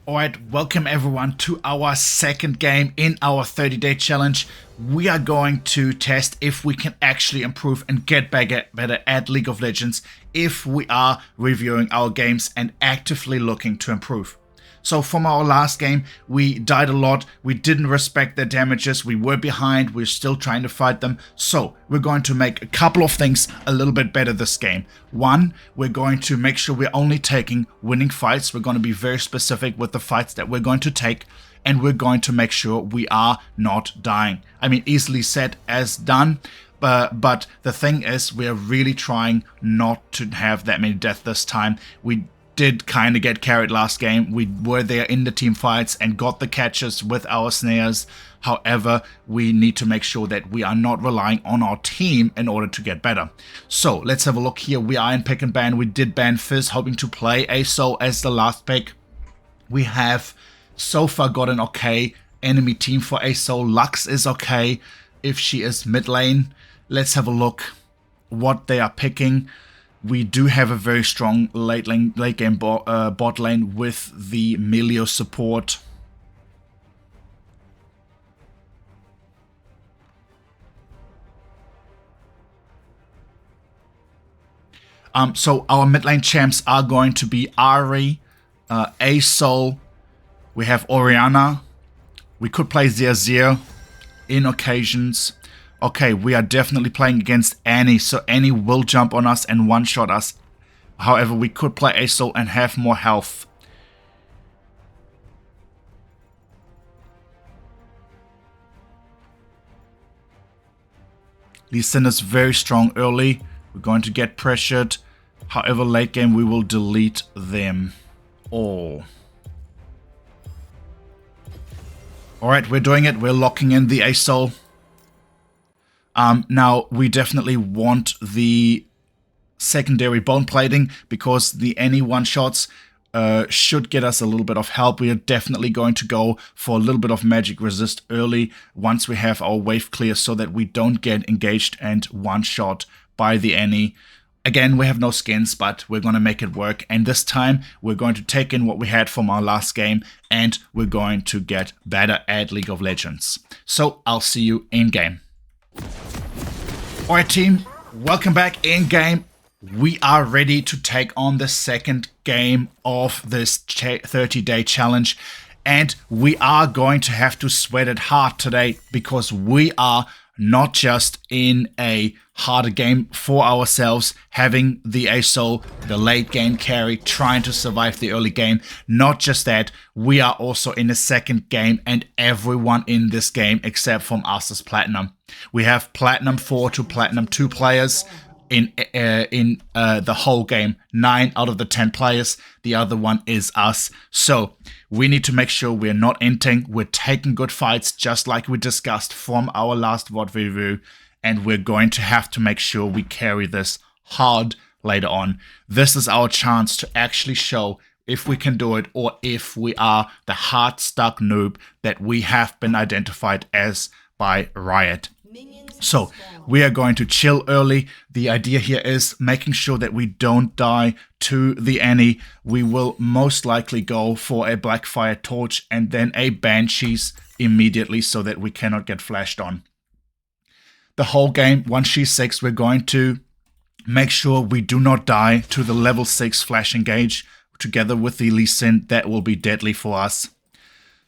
Alright, welcome everyone to our second game in our 30-day challenge. We are going to test if we can actually improve and get better at League of Legends if we are reviewing our games and actively looking to improve. So from our last game, we died a lot, we didn't respect their damages, we were behind, we're still trying to fight them. So we're going to make a couple of things a little bit better this game. One, we're going to make sure we're only taking winning fights. We're going to be very specific with the fights that we're going to take. And we're going to make sure we are not dying. I mean, easily said as done. But the thing is, we're really trying not to have that many deaths this time. We did kind of get carried last game. We were there in the team fights and got the catches with our snares. However, we need to make sure that we are not relying on our team in order to get better. So let's have a look here. We are in pick and ban. We did ban Fizz, hoping to play Sol as the last pick. We have so far got an okay enemy team for Sol. Lux is okay if she is mid lane. Let's have a look what they are picking. We do have a very strong late game bot lane with the Melio support. So our mid lane champs are going to be Ari, Sol. We have Orianna. We could play Zia in occasions. Okay, we are definitely playing against Annie, so Annie will jump on us and one-shot us. However, we could play Sol and have more health. Lee Sin is very strong early. We're going to get pressured. However, late game we will delete them all. Alright, we're doing it. We're locking in the Sol. Now, we definitely want the secondary bone plating because the any one-shots should get us a little bit of help. We are definitely going to go for a little bit of magic resist early once we have our wave clear so that we don't get engaged and one-shot by the any. Again, we have no skins, but we're going to make it work. And this time, we're going to take in what we had from our last game and we're going to get better at League of Legends. So, I'll see you in-game. Alright team, welcome back in game. We are ready to take on the second game of this 30-day challenge. And we are going to have to sweat it hard today because we are not just in a harder game for ourselves, having the Sol, the late game carry, trying to survive the early game. Not just that, we are also in a second game and everyone in this game except from us is Platinum. We have Platinum 4 to Platinum 2 players in the whole game. 9 out of the 10 players, the other one is us. So we need to make sure we're not inting, we're taking good fights just like we discussed from our last VOD review, and we're going to have to make sure we carry this hard later on. This is our chance to actually show if we can do it or if we are the hard stuck noob that we have been identified as by Riot. So we are going to chill early. The idea here is making sure that we don't die to the Annie. We will most likely go for a Blackfire Torch and then a Banshees immediately so that we cannot get flashed on. The whole game, once she's 6, we're going to make sure we do not die to the level 6 flash engage together with the Lee Sin. That will be deadly for us.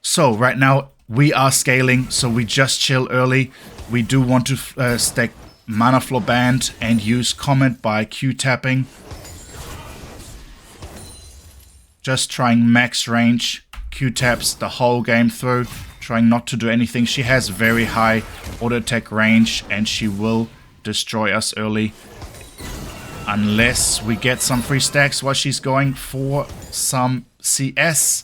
So right now we are scaling, so we just chill early. We do want to stack Mana Flow Band and use Comment by Q-tapping. Just trying max range. Q-taps the whole game through, trying not to do anything. She has very high auto attack range and she will destroy us early. Unless we get some free stacks while she's going for some CS.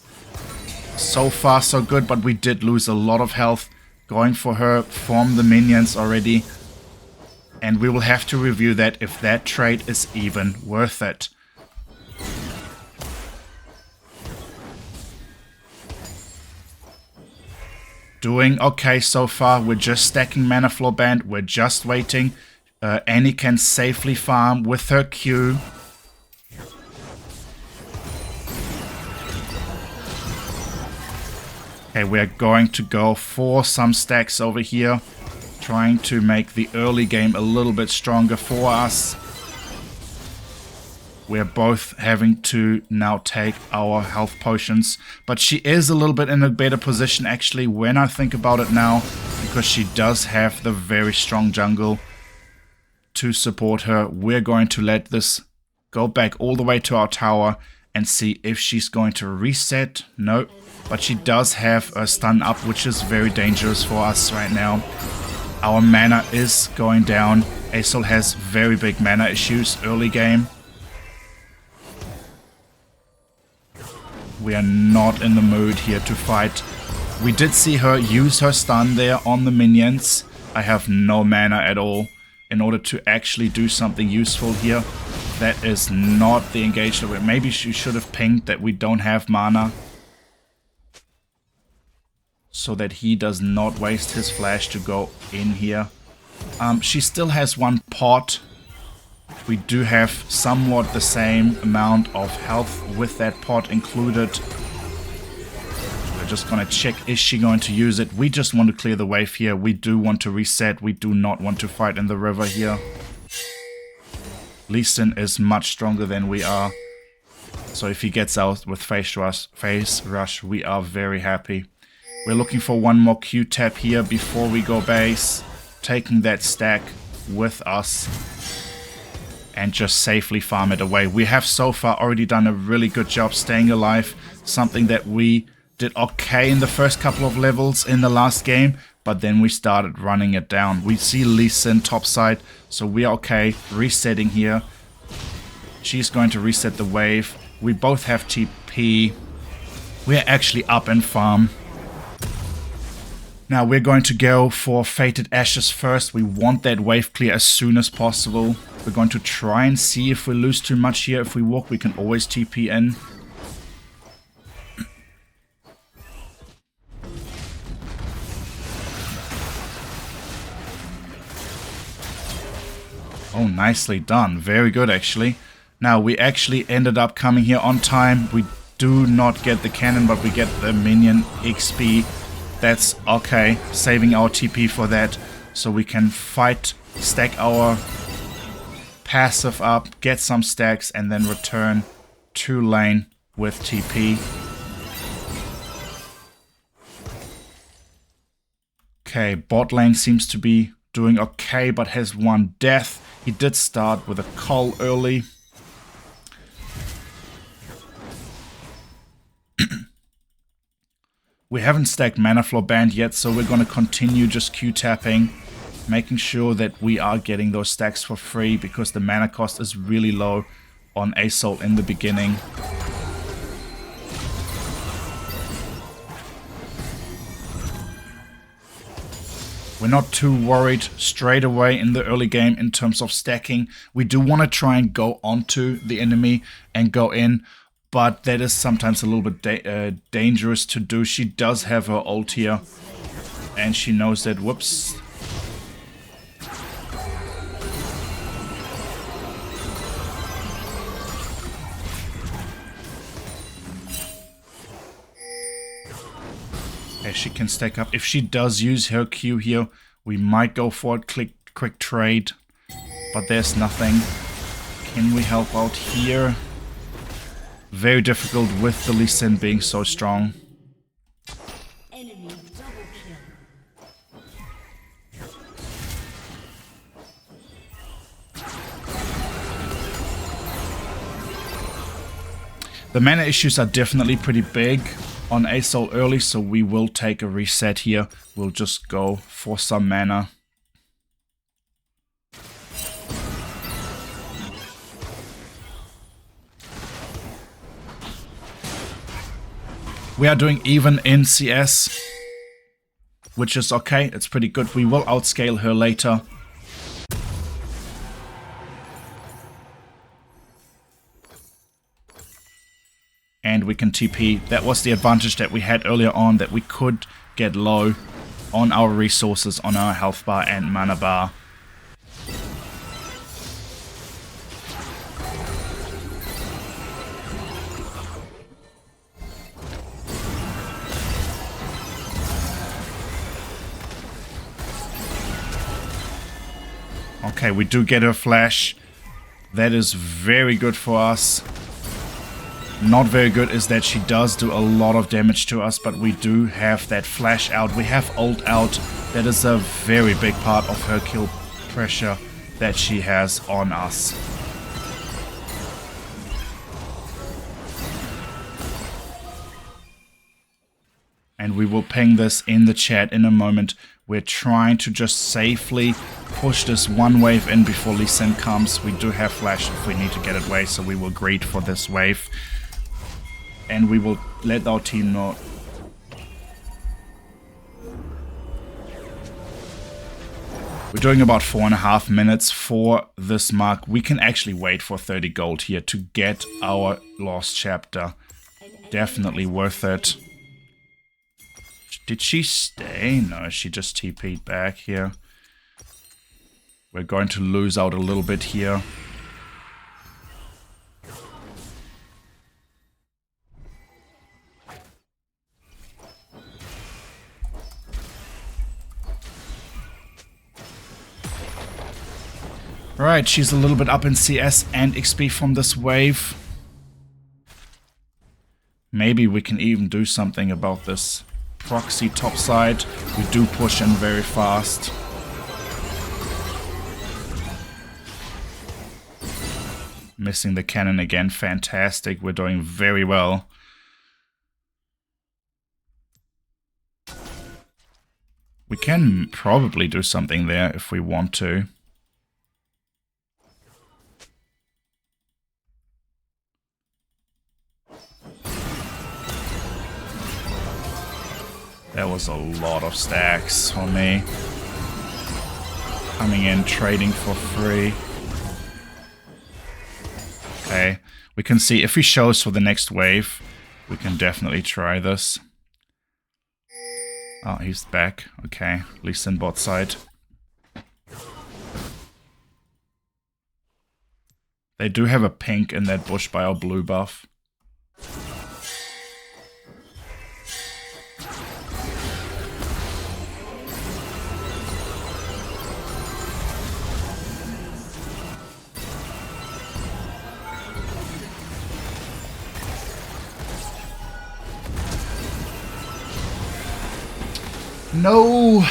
So far so good, but we did lose a lot of health going for her from the minions already. And we will have to review that if that trade is even worth it. Doing okay so far. We're just stacking Mana Flow Band. We're just waiting. Annie can safely farm with her Q. Okay, we're going to go for some stacks over here. Trying to make the early game a little bit stronger for us. We're both having to now take our health potions. But she is a little bit in a better position actually when I think about it now. Because she does have the very strong jungle to support her. We're going to let this go back all the way to our tower and see if she's going to reset. No, but she does have a stun up, which is very dangerous for us right now. Our mana is going down. Aurelion has very big mana issues early game. We are not in the mood here to fight. We did see her use her stun there on the minions. I have no mana at all in order to actually do something useful here. That is not the engagement. Maybe she should have pinged that we don't have mana, so that he does not waste his flash to go in here. She still has one pot. We do have somewhat the same amount of health with that pot included. We're just gonna check, is she going to use it? We just want to clear the wave here. We do want to reset. We do not want to fight in the river here. Lee Sin is much stronger than we are. So if he gets out with face rush, we are very happy. We're looking for one more Q-tap here before we go base. Taking that stack with us. And just safely farm it away. We have so far already done a really good job staying alive. Something that we did okay in the first couple of levels in the last game. But then we started running it down. We see Lee Sin topside. So we are okay. Resetting here. She's going to reset the wave. We both have TP. We are actually up in farm. Now we're going to go for Fated Ashes first. We want that wave clear as soon as possible. We're going to try and see if we lose too much here. If we walk, we can always TP in. Oh, nicely done. Very good, actually. Now, we actually ended up coming here on time. We do not get the cannon, but we get the minion XP. That's okay. Saving our TP for that. So we can fight, stack our passive up, get some stacks, and then return to lane with TP. Okay, bot lane seems to be doing okay, but has one death. He did start with a cull early. We haven't stacked Mana Flow Band yet, so we're going to continue just Q-tapping, making sure that we are getting those stacks for free, because the mana cost is really low on Aurelion in the beginning. We're not too worried straight away in the early game in terms of stacking. We do want to try and go onto the enemy and go in, but that is sometimes a little bit dangerous to do. She does have her ult here, and she knows that. Whoops. Okay, she can stack up. If she does use her Q here, we might go for it. Quick trade, but there's nothing. Can we help out here? Very difficult with the Lee Sin being so strong. Enemy double kill. The mana issues are definitely pretty big on Aurelion early, so we will take a reset here. We'll just go for some mana. We are doing even in CS, which is okay. It's pretty good. We will outscale her later. And we can TP. That was the advantage that we had earlier on, that we could get low on our resources, on our health bar and mana bar. Okay, we do get her flash. That is very good for us. Not very good is that she does do a lot of damage to us, but we do have that flash out. We have ult out. That is a very big part of her kill pressure that she has on us. And we will ping this in the chat in a moment. We're trying to just safely push this one wave in before Lee Sin comes. We do have flash if we need to get it away, so we will greet for this wave. And we will let our team know. We're doing about 4.5 minutes for this mark. We can actually wait for 30 gold here to get our lost chapter. Definitely worth it. Did she stay? No, she just TP'd back here. We're going to lose out a little bit here. Alright, she's a little bit up in CS and XP from this wave. Maybe we can even do something about this proxy topside. We do push in very fast. Missing the cannon again. Fantastic. We're doing very well. We can probably do something there if we want to. That was a lot of stacks for me. Coming in, trading for free. Okay, we can see if he shows for the next wave, we can definitely try this. Oh, he's back. Okay, at least in bot side. They do have a pink in that bush by our blue buff. No,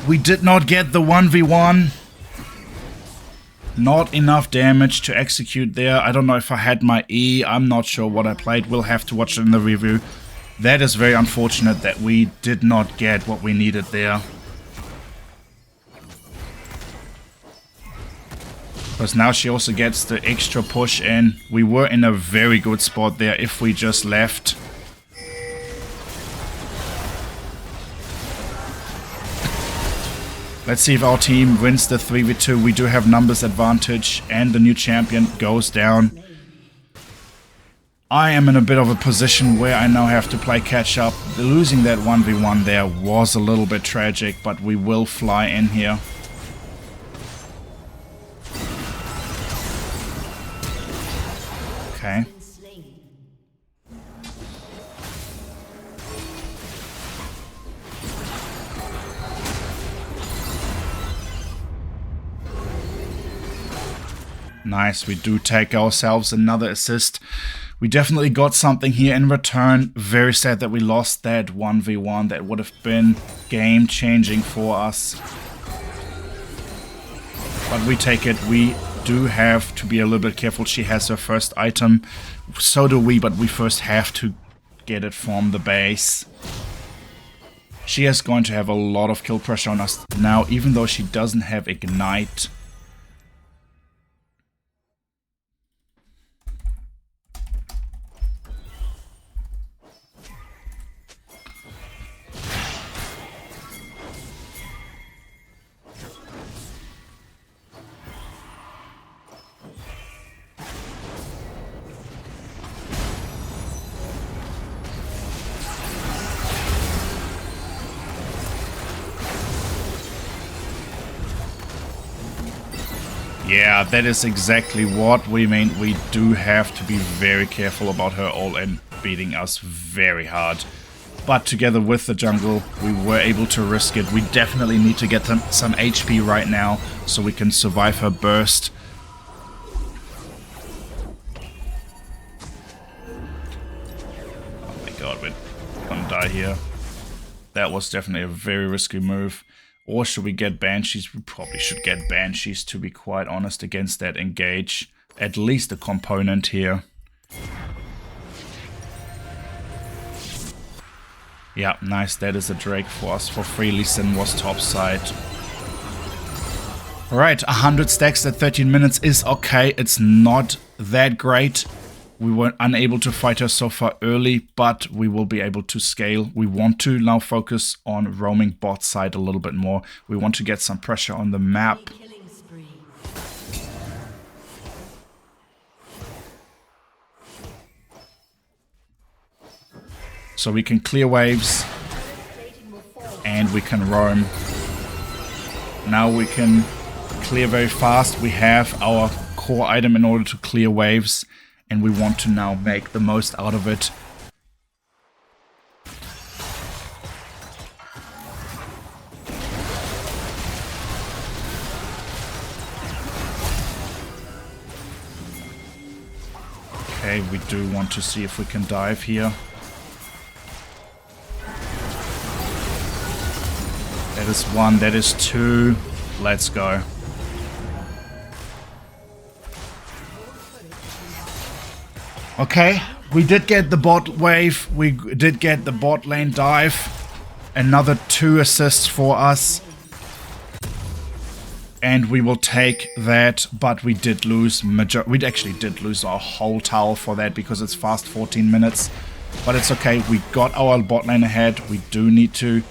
we did not get the 1v1. Not enough damage to execute there. I don't know if I had my E. I'm not sure what I played. We'll have to watch it in the review. That is very unfortunate that we did not get what we needed there. Because now she also gets the extra push in. We were in a very good spot there if we just left. Let's see if our team wins the 3v2. We do have numbers advantage and the new champion goes down. I am in a bit of a position where I now have to play catch up. Losing that 1v1 there was a little bit tragic, but we will fly in here. Okay. Nice, we do take ourselves another assist. We definitely got something here in return. Very sad that we lost that 1v1. That would have been game-changing for us. But we take it. We do have to be a little bit careful. She has her first item. So do we, but we first have to get it from the base. She is going to have a lot of kill pressure on us now, even though she doesn't have Ignite. Yeah, that is exactly what we mean. We do have to be very careful about her all-in beating us very hard. But together with the jungle, we were able to risk it. We definitely need to get them some HP right now so we can survive her burst. Oh my god, we're gonna die here. That was definitely a very risky move. Or should we get Banshees? We probably should get Banshees, to be quite honest, against that engage. At least a component here. Yeah, nice. That is a Drake for us for free. Lee Sin was top side. Alright, 100 stacks at 13 minutes is okay. It's not that great. We were unable to fight her so far early, but we will be able to scale. We want to now focus on roaming bot side a little bit more. We want to get some pressure on the map. So we can clear waves and we can roam. Now we can clear very fast. We have our core item in order to clear waves. And we want to now make the most out of it. Okay, we do want to see if we can dive here. That is one, that is two. Let's go. Okay, we did get the bot wave, we did get the bot lane dive, another 2 assists for us, and we will take that, but we did lose, we actually did lose our whole tower for that because it's fast 14 minutes, but it's okay, we got our bot lane ahead. We do need to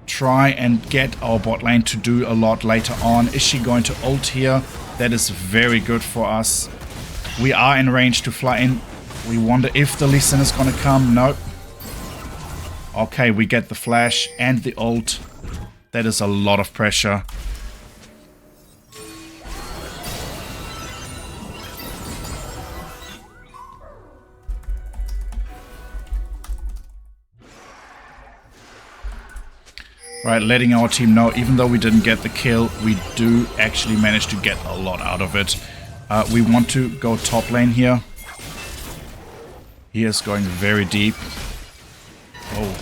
try and get our bot lane to do a lot later on. Is she going to ult here? That is very good for us. We are in range to fly in. We wonder if the Lee Sin is gonna come. Nope. Okay, we get the flash and the ult. That is a lot of pressure. Right, letting our team know, even though we didn't get the kill, we do actually manage to get a lot out of it. We want to go top lane here. He is going very deep. Oh.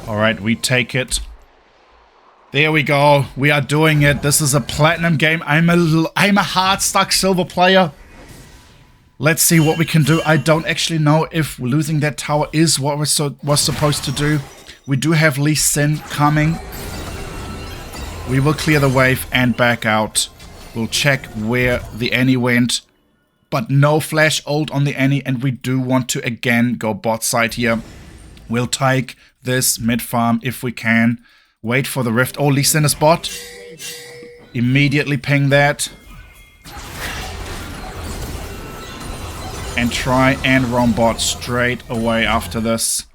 Alright, we take it. There we go. We are doing it. This is a platinum game. I'm a hard stuck silver player. Let's see what we can do. I don't actually know if losing that tower is what was supposed to do. We do have Lee Sin coming. We will clear the wave and back out. We'll check where the Annie went. But no flash ult on the Annie, and we do want to again go bot side here. We'll take this mid farm if we can. Wait for the rift. Oh, Lee Sin is bot. Immediately ping that. And try and roam bot straight away after this.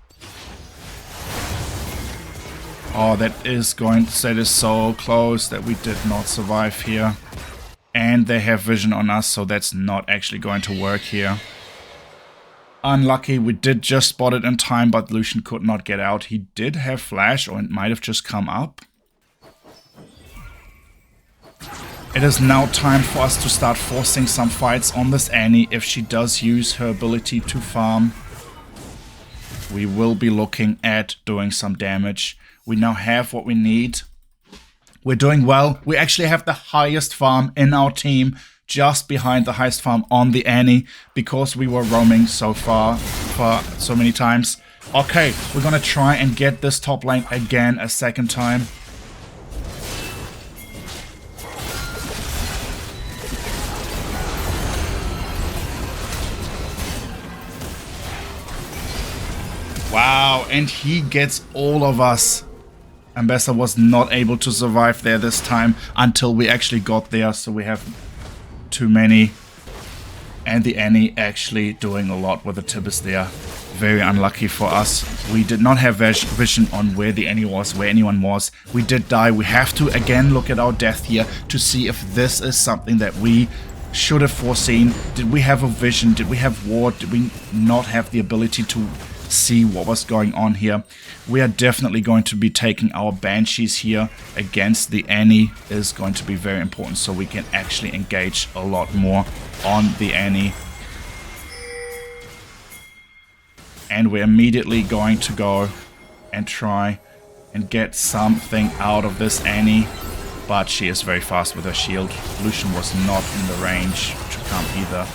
Oh, that is so close that we did not survive here. And they have vision on us, so that's not actually going to work here. Unlucky, we did just spot it in time, but Lucian could not get out. He did have flash, or it might have just come up. It is now time for us to start forcing some fights on this Annie. If she does use her ability to farm, we will be looking at doing some damage. We now have what we need. We're doing well. We actually have the highest farm in our team, just behind the highest farm on the Annie, because we were roaming so far for so many times. Okay, we're gonna try and get this top lane again a second time. Wow, and he gets all of us. Ambassador was not able to survive there this time until we actually got there, so we have too many. And the Annie actually doing a lot with the Tibbers there. Very unlucky for us. We did not have vision on where the enemy was, where anyone was. We did die. We have to again look at our death here to see if this is something that we should have foreseen. Did we have a vision? Did we have ward? Did we not have the ability to see what was going on here? We are definitely going to be taking our banshees here against the Annie. Is going to be very important so we can actually engage a lot more on the Annie. And we're immediately going to go and try and get something out of this Annie. But she is very fast with her shield. Lucian was not in the range to come either.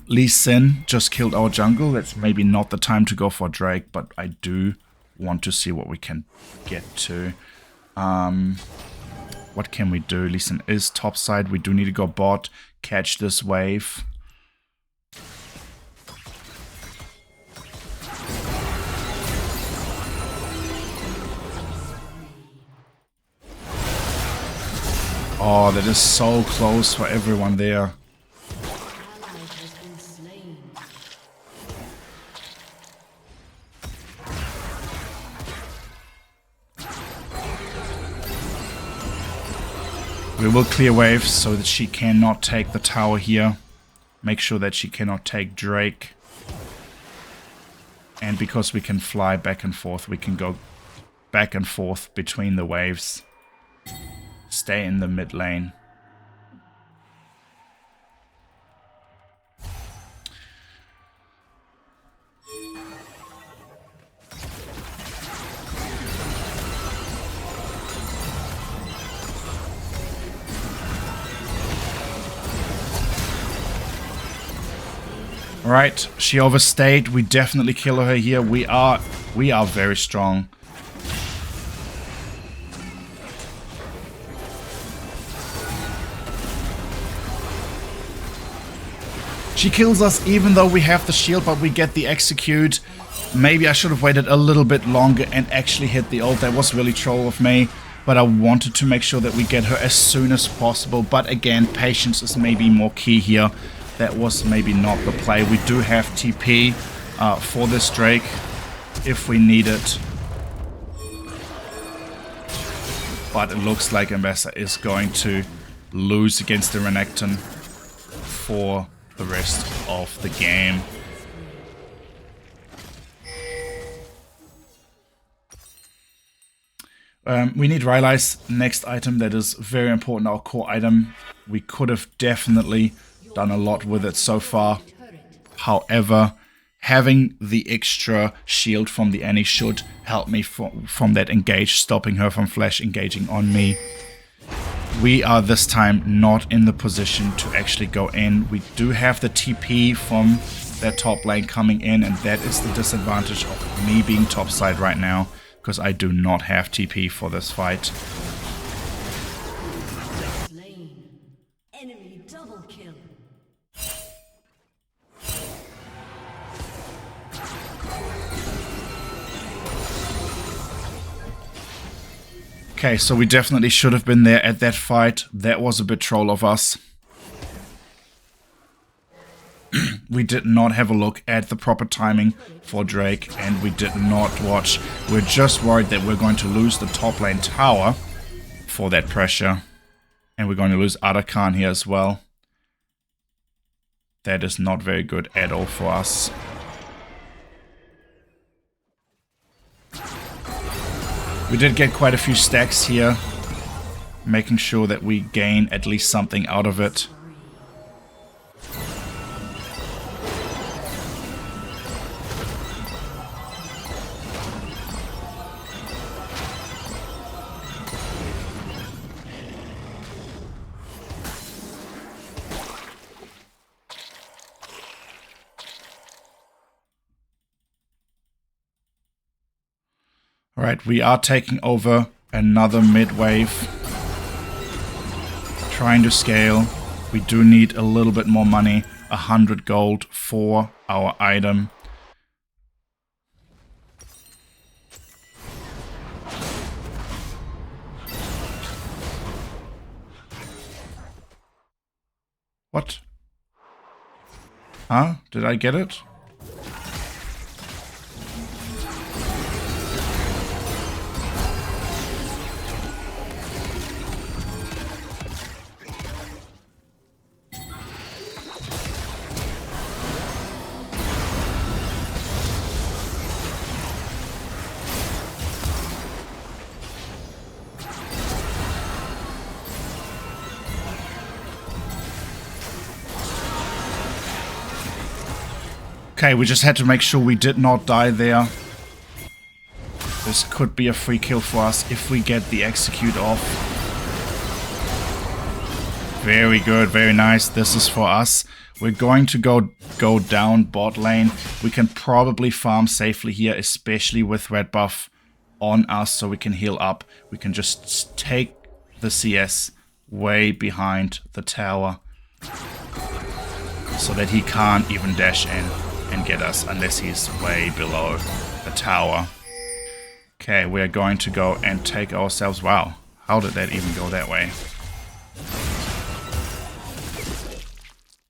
Lee Sin just killed our jungle. That's maybe not the time to go for Drake, but I do want to see what we can get to. What can we do? Lee Sin is topside. We do need to go bot, catch this wave. Oh, that is so close for everyone there. We will clear waves so that she cannot take the tower here. Make sure that she cannot take Drake. And because we can fly back and forth, we can go back and forth between the waves. Stay in the mid lane. Alright, she overstayed. We definitely kill her here. We are very strong. She kills us even though we have the shield, but we get the execute. Maybe I should have waited a little bit longer and actually hit the ult. That was really troll of me. But I wanted to make sure that we get her as soon as possible. But again, patience is maybe more key here. That was maybe not the play. We do have TP for this Drake if we need it. But it looks like Ambassador is going to lose against the Renekton for the rest of the game. We need Rylai's next item. That is very important, our core item. We could have definitely done a lot with it so far. However, having the extra shield from the Annie should help me from that engage, stopping her from flash engaging on me. We are this time not in the position to actually go in. We do have the TP from that top lane coming in, and that is the disadvantage of me being topside right now, because I do not have TP for this fight. Enemy double kill. Okay, so we definitely should have been there at that fight. That was a bit troll of us. We did not have a look at the proper timing for Drake, and we did not watch. We're just worried that we're going to lose the top lane tower for that pressure. And we're going to lose Arakan here as well. That is not very good at all for us. We did get quite a few stacks here, making sure that we gain at least something out of it. Alright, we are taking over another mid wave. Trying to scale. We do need a little bit more money. 100 gold for our item. What? Huh? Did I get it? Okay, we just had to make sure we did not die there. This could be a free kill for us if we get the execute off. Very good, very nice. This is for us. We're going to go down bot lane. We can probably farm safely here, especially with red buff on us, so we can heal up. We can just take the CS way behind the tower so that he can't even dash in and get us unless he's way below the tower. Okay, we're going to go and take ourselves... Wow, how did that even go that way?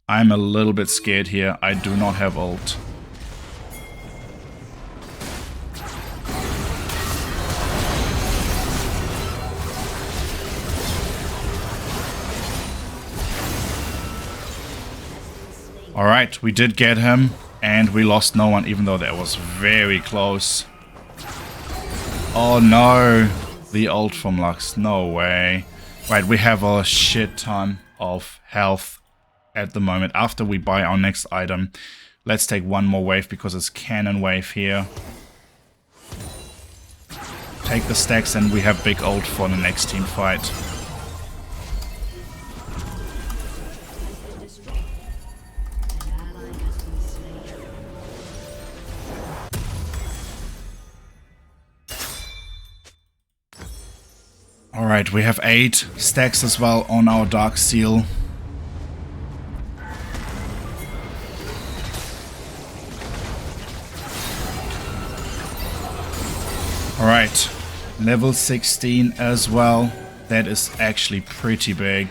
I'm a little bit scared here. I do not have ult. Alright, we did get him, and we lost no one, even though that was very close. Oh no, the ult from Lux, no way. Right, we have a shit ton of health at the moment after we buy our next item. Let's take one more wave because it's cannon wave here. Take the stacks and we have big ult for the next team fight. Alright, we have 8 stacks as well on our Dark Seal. Alright, level 16 as well. That is actually pretty big.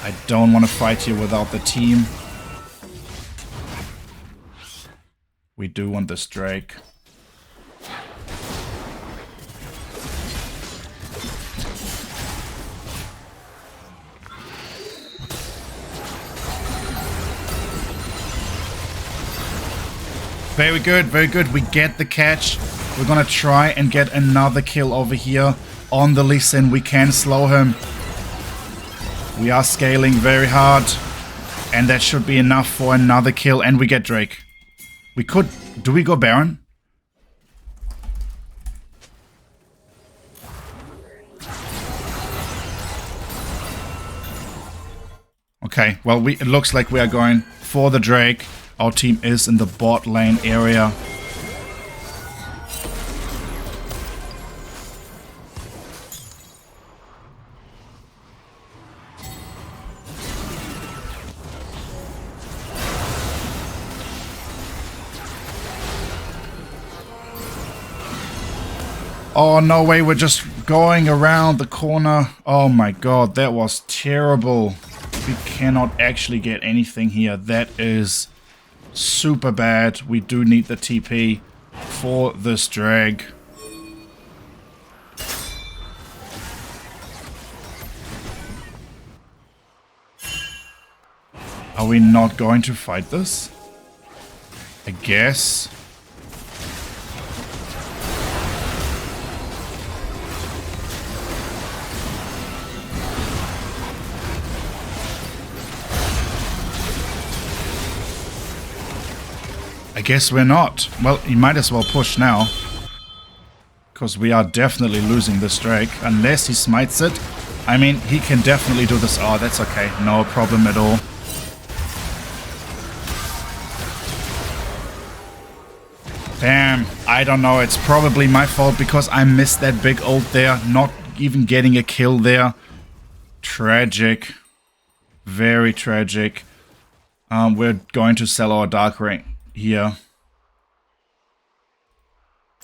I don't want to fight here without the team. We do want this Drake. Very good, very good. We get the catch. We're gonna try and get another kill over here on the Lee Sin. We can slow him. We are scaling very hard. And that should be enough for another kill. And we get Drake. We could... Do we go Baron? Okay, well, it looks like we are going for the Drake. Our team is in the bot lane area. Oh, no way, we're just going around the corner. Oh my god, that was terrible. We cannot actually get anything here. That is super bad. We do need the TP for this drag. Are we not going to fight this? I guess. I guess we're not. Well, you might as well push now. Because we are definitely losing this Drake. Unless he smites it. I mean, he can definitely do this. Oh, that's okay. No problem at all. Damn. I don't know. It's probably my fault because I missed that big ult there. Not even getting a kill there. Tragic. Very tragic. We're going to sell our Dark Ring here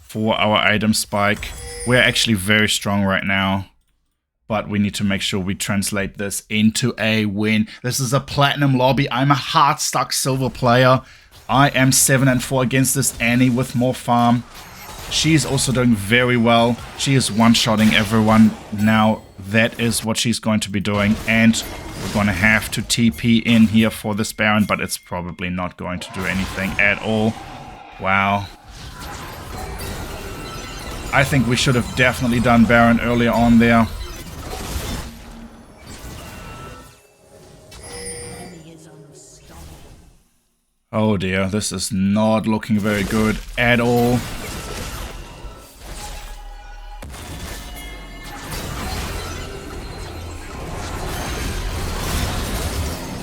for our item spike. We're actually very strong right now, but we need to make sure we translate this into a win. This is a platinum lobby. I'm a hard stuck silver player. I am 7-4 against this Annie with more farm. She's also doing very well. She is one-shotting everyone now. That is what she's going to be doing, and we're going to have to TP in here for this Baron, but it's probably not going to do anything at all. Wow. I think we should have definitely done Baron earlier on there. Oh dear, this is not looking very good at all.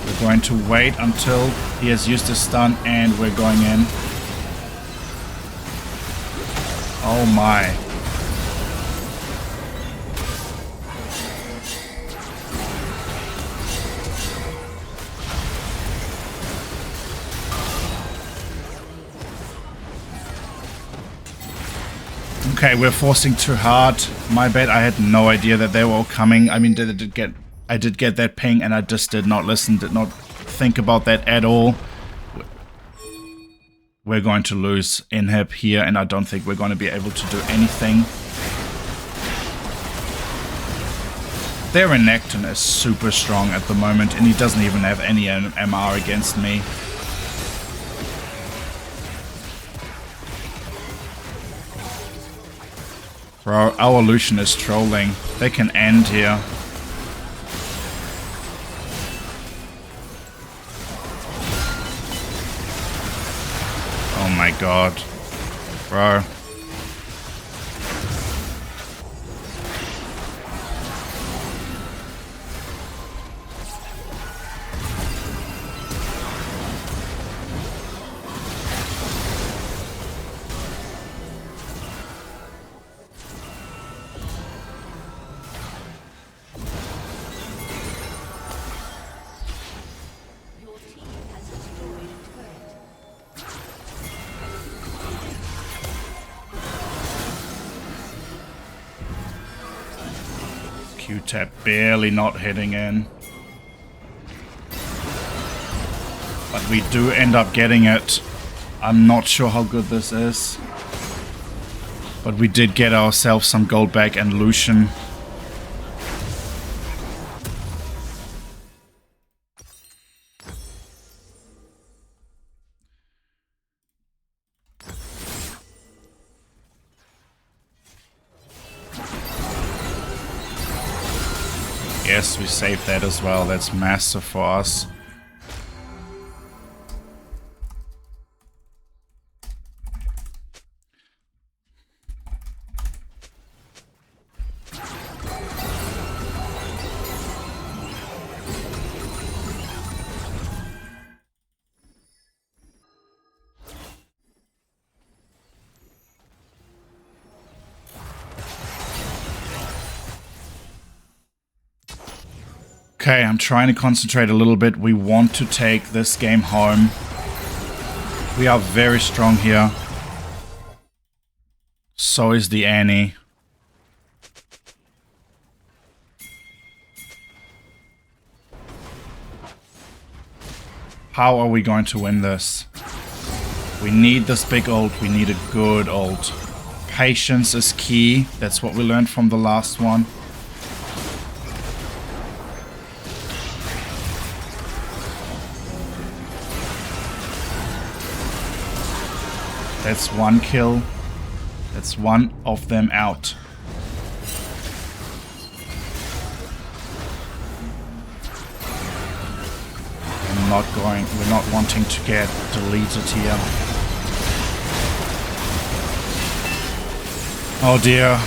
We're going to wait until he has used his stun and we're going in. Oh my. Okay, we're forcing too hard. My bad, I had no idea that they were all coming. I mean, I did get that ping and I just did not listen, did not think about that at all. We're going to lose inhib here and I don't think we're going to be able to do anything. Their Renekton is super strong at the moment and he doesn't even have any MR against me. Bro, our Lucian is trolling. They can end here. Oh my god. Bro. Q-tap barely not hitting in. But we do end up getting it. I'm not sure how good this is. But we did get ourselves some gold back and Lucian. Yes, we saved that as well. That's massive for us. Okay, I'm trying to concentrate a little bit. We want to take this game home. We are very strong here. So is the Annie. How are we going to win this? We need this big ult. We need a good ult. Patience is key. That's what we learned from the last one. That's one kill. That's one of them out. We're not wanting to get deleted here. Oh dear.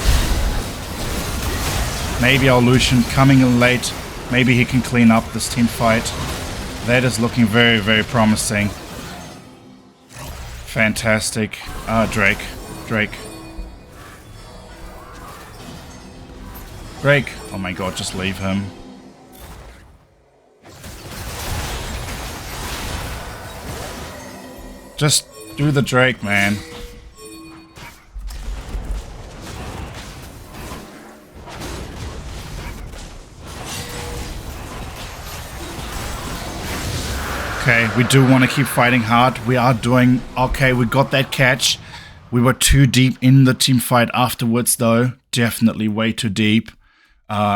Maybe our Lucian coming in late. Maybe he can clean up this team fight. That is looking very, very promising. Fantastic. Drake. Drake. Oh my god, just leave him. Just do the Drake, man. Okay, we do want to keep fighting hard. We are doing okay. We got that catch. We were too deep in the team fight afterwards, though. Definitely way too deep.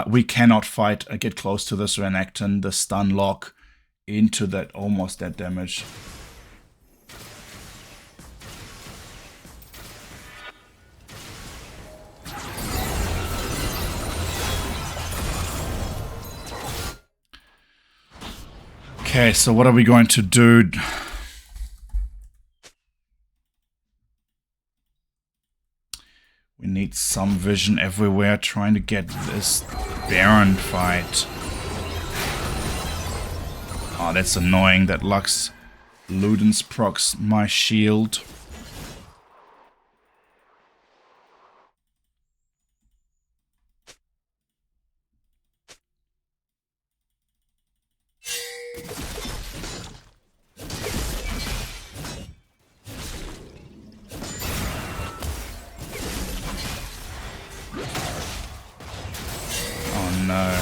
We cannot fight. Get close to this Renekton. The stun lock into that, almost that damage. Okay, so what are we going to do? need some vision everywhere trying to get this Baron fight. Oh, that's annoying that Lux Ludens procs my shield. Oh no.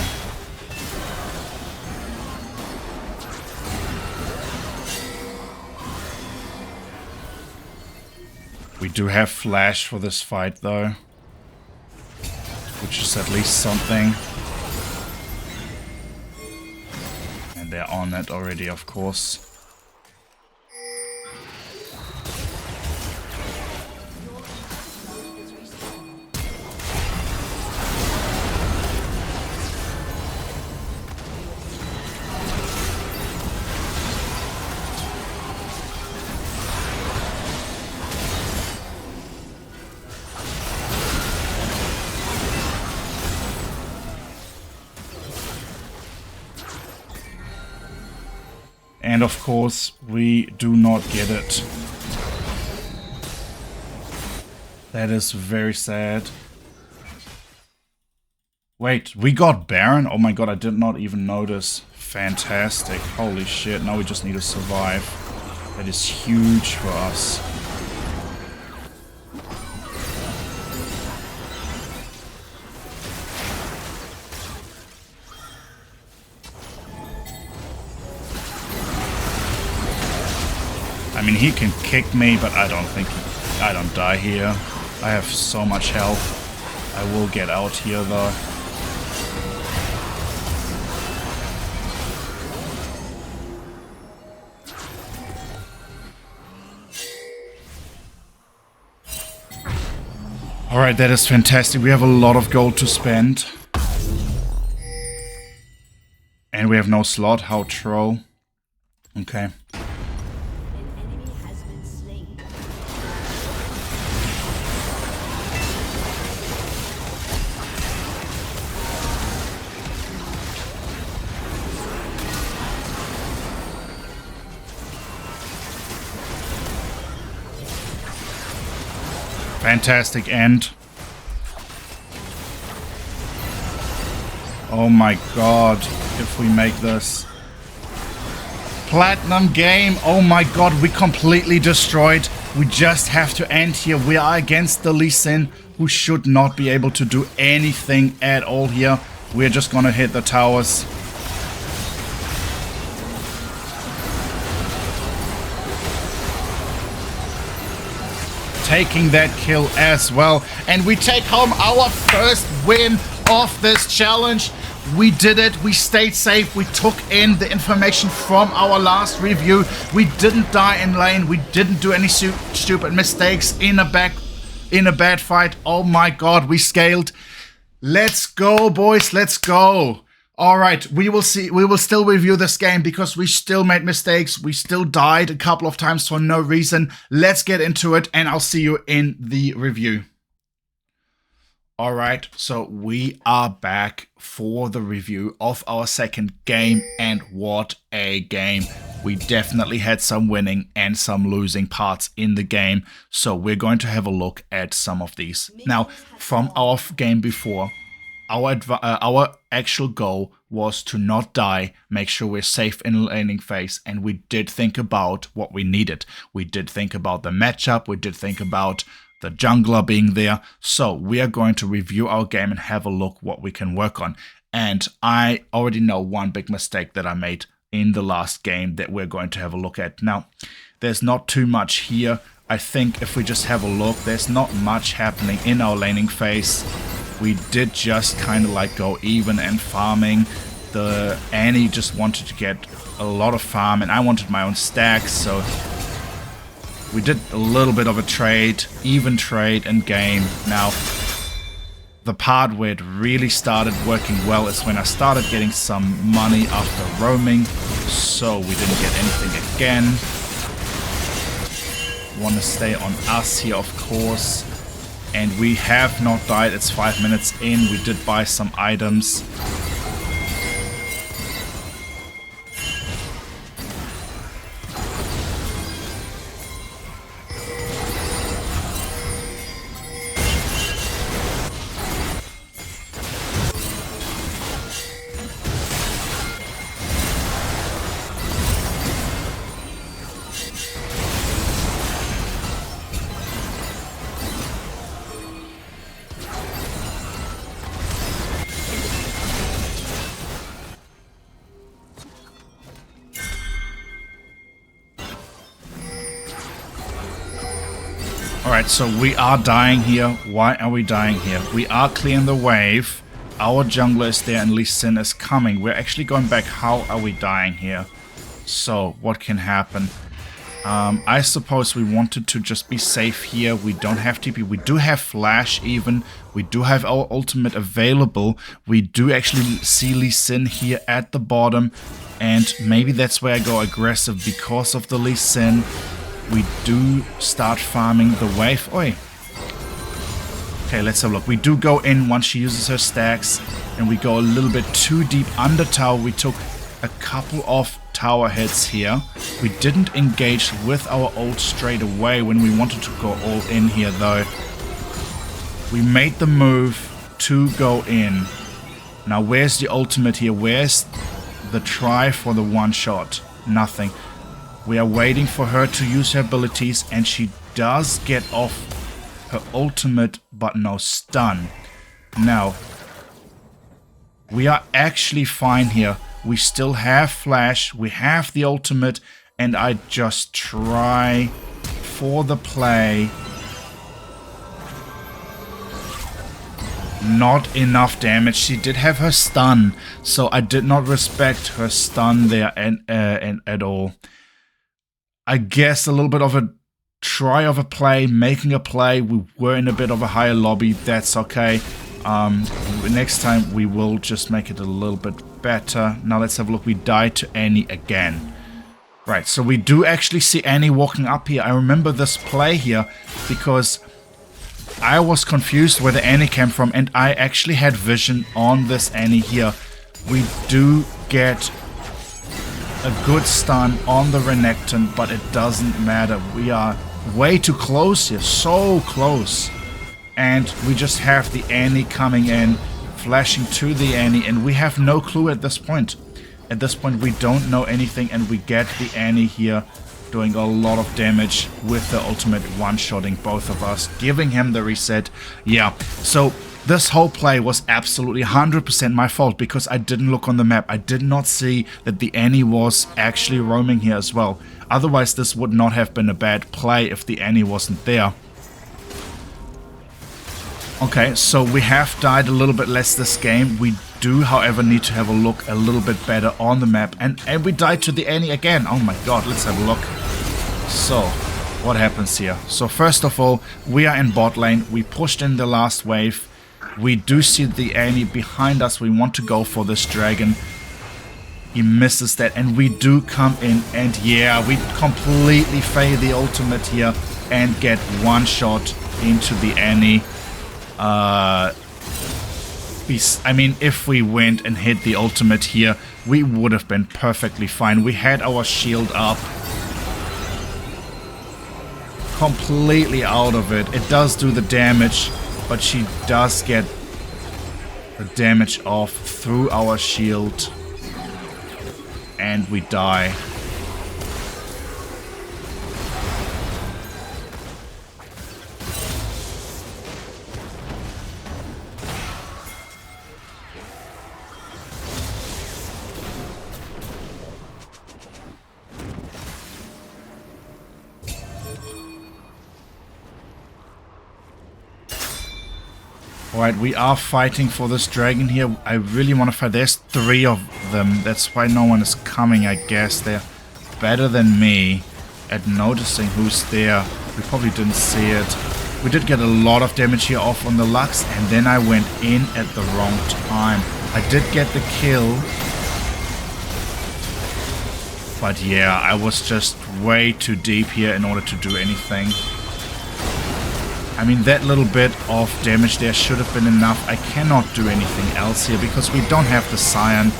We do have flash for this fight though, which is at least something. And they're on it already, of course. And of course, we do not get it. That is very sad. Wait, we got Baron? Oh my god, I did not even notice. Fantastic. Holy shit, now we just need to survive. That is huge for us. I mean, he can kick me, but I don't think I don't die here. I have so much health. I will get out here, though. Alright, that is fantastic. We have a lot of gold to spend. And we have no slot. How troll. Okay. Fantastic end. Oh my god, if we make this. Platinum game, oh my god, we completely destroyed. We just have to end here. We are against the Lee Sin, who should not be able to do anything at all here. We're just gonna hit the towers. Taking that kill as well, and we take home our first win of this challenge. We did it. We stayed safe. We took in the information from our last review. We didn't die in lane. We didn't do any stupid mistakes in a bad fight. Oh my god, we scaled. Let's go, boys. Let's go. All right, we will see. We will still review this game because we still made mistakes. We still died a couple of times for no reason. Let's get into it, and I'll see you in the review. All right, so we are back for the review of our second game, and what a game. We definitely had some winning and some losing parts in the game, so we're going to have a look at some of these. Now, from our game before, our actual goal was to not die, make sure we're safe in the laning phase, and we did think about what we needed. We did think about the matchup, we did think about the jungler being there, so we are going to review our game and have a look what we can work on. And I already know one big mistake that I made in the last game that we're going to have a look at. Now, there's not too much here. I think if we just have a look, there's not much happening in our laning phase. We did just kind of like go even and farming. The Annie just wanted to get a lot of farm and I wanted my own stacks, so we did a little bit of a trade, even trade in game. Now, the part where it really started working well is when I started getting some money after roaming, so we didn't get anything again. Want to stay on us here, of course. And we have not died. It's 5 minutes in. We did buy some items. Alright, so we are dying here. Why are we dying here? We are clearing the wave. Our jungler is there and Lee Sin is coming. We're actually going back. How are we dying here? So, what can happen? I suppose we wanted to just be safe here. We don't have TP. We do have Flash even. We do have our ultimate available. We do actually see Lee Sin here at the bottom. And maybe that's where I go aggressive because of the Lee Sin. We do start farming the wave. Oi. Okay, let's have a look. We do go in once she uses her stacks. And we go a little bit too deep under tower. We took a couple of tower hits here. We didn't engage with our ult straight away when we wanted to go all in here though. We made the move to go in. Now where's the ultimate here? Where's the try for the one shot? Nothing. We are waiting for her to use her abilities and she does get off her ultimate but no stun. Now, we are actually fine here. We still have Flash, we have the ultimate, and I just try for the play. Not enough damage. She did have her stun, so I did not respect her stun there at all. I guess a little bit of a try of a play, making a play. We were in a bit of a higher lobby. That's okay. Next time we will just make it a little bit better. Now let's have a look. We died to Annie again. Right, so we do actually see Annie walking up here. I remember this play here because I was confused where the Annie came from and I actually had vision on this Annie here. We do get a good stun on the Renekton, but it doesn't matter. We are way too close here, so close. And we just have the Annie coming in, flashing to the Annie, and we have no clue at this point. At this point we don't know anything and we get the Annie here doing a lot of damage with the ultimate one-shotting both of us, giving him the reset. Yeah, so this whole play was absolutely 100% my fault because I didn't look on the map. I did not see that the Annie was actually roaming here as well. Otherwise, this would not have been a bad play if the Annie wasn't there. Okay, so we have died a little bit less this game. We do, however, need to have a look a little bit better on the map. And we died to the Annie again. Oh my god, let's have a look. So, what happens here? So first of all, we are in bot lane. We pushed in the last wave. We do see the Annie behind us. We want to go for this dragon. He misses that and we do come in and yeah, we completely fail the ultimate here and get one shot into the Annie. I mean, if we went and hit the ultimate here, we would have been perfectly fine. We had our shield up. Completely out of it. It does do the damage, but she does get the damage off through our shield. And we die. Alright, we are fighting for this dragon here. I really want to fight. There's 3 of them. That's why no one is coming, I guess. They're better than me at noticing who's there. We probably didn't see it. We did get a lot of damage here off on the Lux, and then I went in at the wrong time. I did get the kill. But yeah, I was just way too deep here in order to do anything. I mean, that little bit of damage there should have been enough. I cannot do anything else here because we don't have the Scion.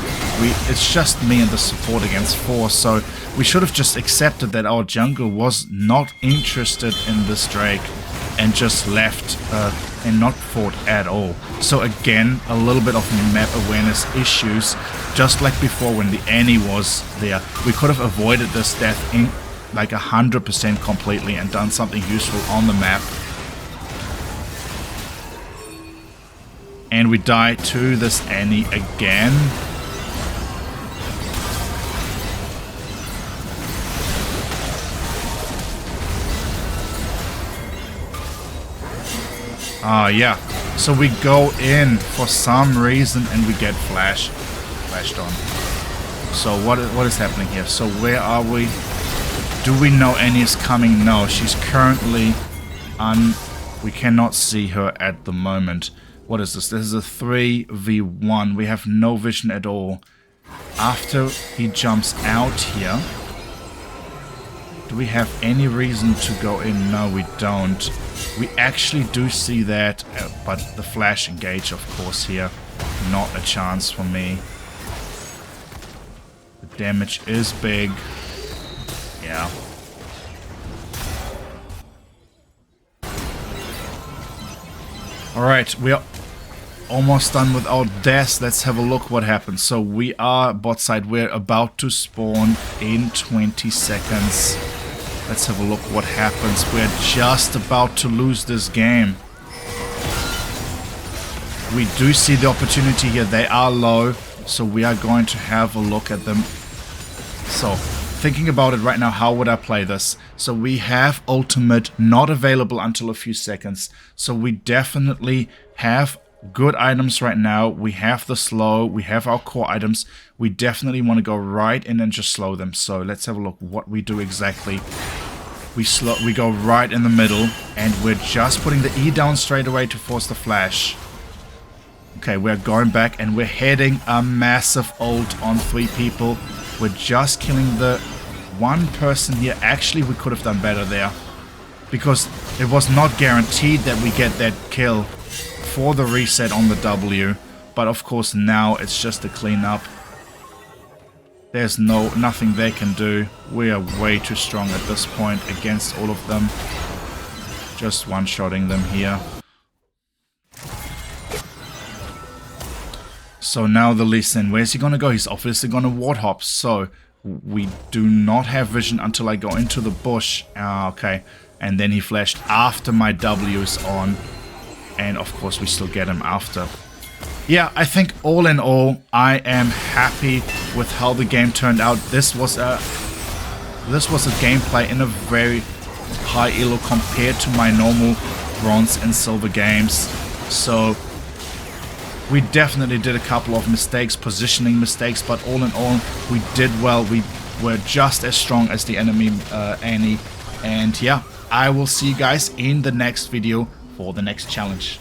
It's just me and the support against 4, so we should have just accepted that our jungle was not interested in this Drake and just left and not fought at all. So again, a little bit of map awareness issues, just like before when the Annie was there. We could have avoided this death in like 100% completely and done something useful on the map. And we die to this Annie again. Yeah. So we go in for some reason and we get flashed on. So what is happening here? So where are we? Do we know Annie is coming? No, she's currently we cannot see her at the moment. What is this? This is a 3v1. We have no vision at all. After he jumps out here, do we have any reason to go in? No, we don't. We actually do see that, but the flash engage, of course, here. Not a chance for me. The damage is big. Yeah. Alright, we are almost done with our deaths. Let's have a look what happens. So we are bot side. We're about to spawn in 20 seconds. Let's have a look what happens. We're just about to lose this game. We do see the opportunity here. They are low, so we are going to have a look at them. So, thinking about it right now, how would I play this? So we have ultimate not available until a few seconds. So we definitely have good items right now. We have the slow, we have our core items. We definitely want to go right in and just slow them. So let's have a look what we do exactly. We go right in the middle and we're just putting the E down straight away to force the flash. Okay, we're going back and we're heading a massive ult on 3 people. We're just killing the one person here. Actually, we could have done better there because it was not guaranteed that we get that kill for the reset on the W. But of course now it's just a cleanup. There's nothing they can do. We are way too strong at this point against all of them. Just one-shotting them here. So now the Lee Sin, where's he gonna go? He's obviously gonna ward hop. So we do not have vision until I go into the bush. Okay. And then he flashed after my W is on. And of course we still get him after. Yeah, I think all in all, I am happy with how the game turned out. This was a gameplay in a very high elo compared to my normal bronze and silver games. So we definitely did a couple of mistakes, positioning mistakes, but all in all, we did well. We were just as strong as the enemy Annie. And yeah, I will see you guys in the next video for the next challenge.